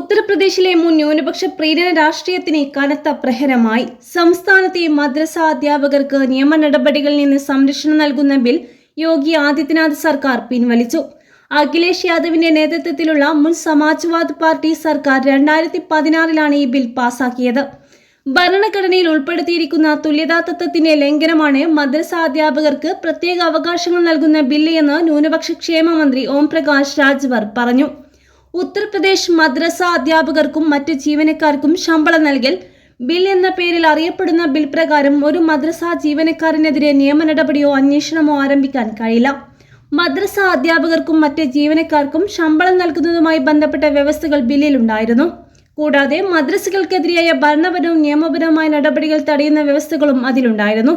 ഉത്തർപ്രദേശിലെ മുൻ ന്യൂനപക്ഷ പ്രീണന രാഷ്ട്രീയത്തിന് കനത്ത പ്രഹരമായി. സംസ്ഥാനത്തെ മദ്രസ അധ്യാപകർക്ക് നിയമ നടപടികളിൽ നിന്ന് സംരക്ഷണം നൽകുന്ന ബിൽ യോഗി ആദിത്യനാഥ് സർക്കാർ പിൻവലിച്ചു. അഖിലേഷ് യാദവിന്റെ നേതൃത്വത്തിലുള്ള മുൻ സമാജ്വാദ് പാർട്ടി സർക്കാർ 2016 ഈ ബിൽ പാസാക്കിയത്. ഭരണഘടനയിൽ ഉൾപ്പെടുത്തിയിരിക്കുന്ന തുല്യതാ തത്വത്തിന്റെ ലംഘനമാണ് മദ്രസ അധ്യാപകർക്ക് പ്രത്യേക അവകാശങ്ങൾ നൽകുന്ന ബില്ല് എന്ന് ന്യൂനപക്ഷ ക്ഷേമ മന്ത്രി ഓം പ്രകാശ് രാജ്ഭർ പറഞ്ഞു. ഉത്തർപ്രദേശ് മദ്രസ അധ്യാപകർക്കും മറ്റ് ജീവനക്കാർക്കും ശമ്പളം നൽകൽ ബിൽ എന്ന പേരിൽ അറിയപ്പെടുന്ന ബിൽ പ്രകാരം ഒരു മദ്രസ ജീവനക്കാരനെതിരെ നിയമ നടപടിയോ അന്വേഷണമോ ആരംഭിക്കാൻ കഴിയില്ല. മദ്രസ അധ്യാപകർക്കും മറ്റ് ജീവനക്കാർക്കും ശമ്പളം നൽകുന്നതുമായി ബന്ധപ്പെട്ട വ്യവസ്ഥകൾ ബില്ലിലുണ്ടായിരുന്നു. കൂടാതെ മദ്രസകൾക്കെതിരായ ഭരണപരവും നിയമപരവുമായ നടപടികൾ തടയുന്ന വ്യവസ്ഥകളും അതിലുണ്ടായിരുന്നു.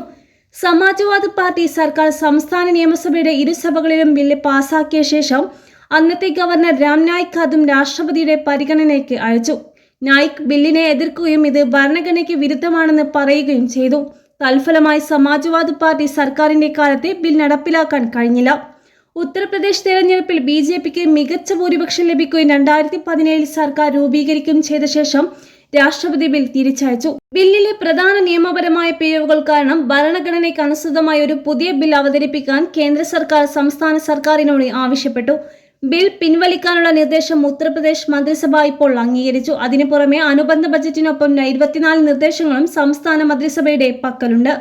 സമാജ്വാദ് പാർട്ടി സർക്കാർ സംസ്ഥാന നിയമസഭയുടെ ഇരുസഭകളിലും ബില്ല് പാസാക്കിയ ശേഷം അന്നത്തെ ഗവർണർ രാം നായിക് അതും രാഷ്ട്രപതിയുടെ പരിഗണനയ്ക്ക് അയച്ചു. നായിക് ബില്ലിനെ എതിർക്കുകയും ഇത് ഭരണഘടനയ്ക്ക് വിരുദ്ധമാണെന്ന് പറയുകയും ചെയ്തു. തൽഫലമായി സമാജ്വാദ് പാർട്ടി സർക്കാരിന്റെ കാലത്ത് ബിൽ നടപ്പിലാക്കാൻ കഴിഞ്ഞില്ല. ഉത്തർപ്രദേശ് തെരഞ്ഞെടുപ്പിൽ BJPക്ക് മികച്ച ഭൂരിപക്ഷം ലഭിക്കുകയും 2017 സർക്കാർ രൂപീകരിക്കുകയും ചെയ്ത ശേഷം രാഷ്ട്രപതി ബിൽ തിരിച്ചയച്ചു. ബില്ലിലെ പ്രധാന നിയമപരമായ പിഴവുകൾ കാരണം ഭരണഘടനയ്ക്ക് അനുസൃതമായ ഒരു പുതിയ ബിൽ അവതരിപ്പിക്കാൻ കേന്ദ്ര സർക്കാർ സംസ്ഥാന സർക്കാരിനോട് ആവശ്യപ്പെട്ടു. ബിൽ പിൻവലിക്കാനുള്ള നിർദ്ദേശം ഉത്തർപ്രദേശ് മന്ത്രിസഭ ഇപ്പോൾ അംഗീകരിച്ചു. അതിനു പുറമെ അനുബന്ധ ബജറ്റിനൊപ്പം 24 നിർദ്ദേശങ്ങളും സംസ്ഥാന മന്ത്രിസഭയുടെ പക്കലുണ്ട്.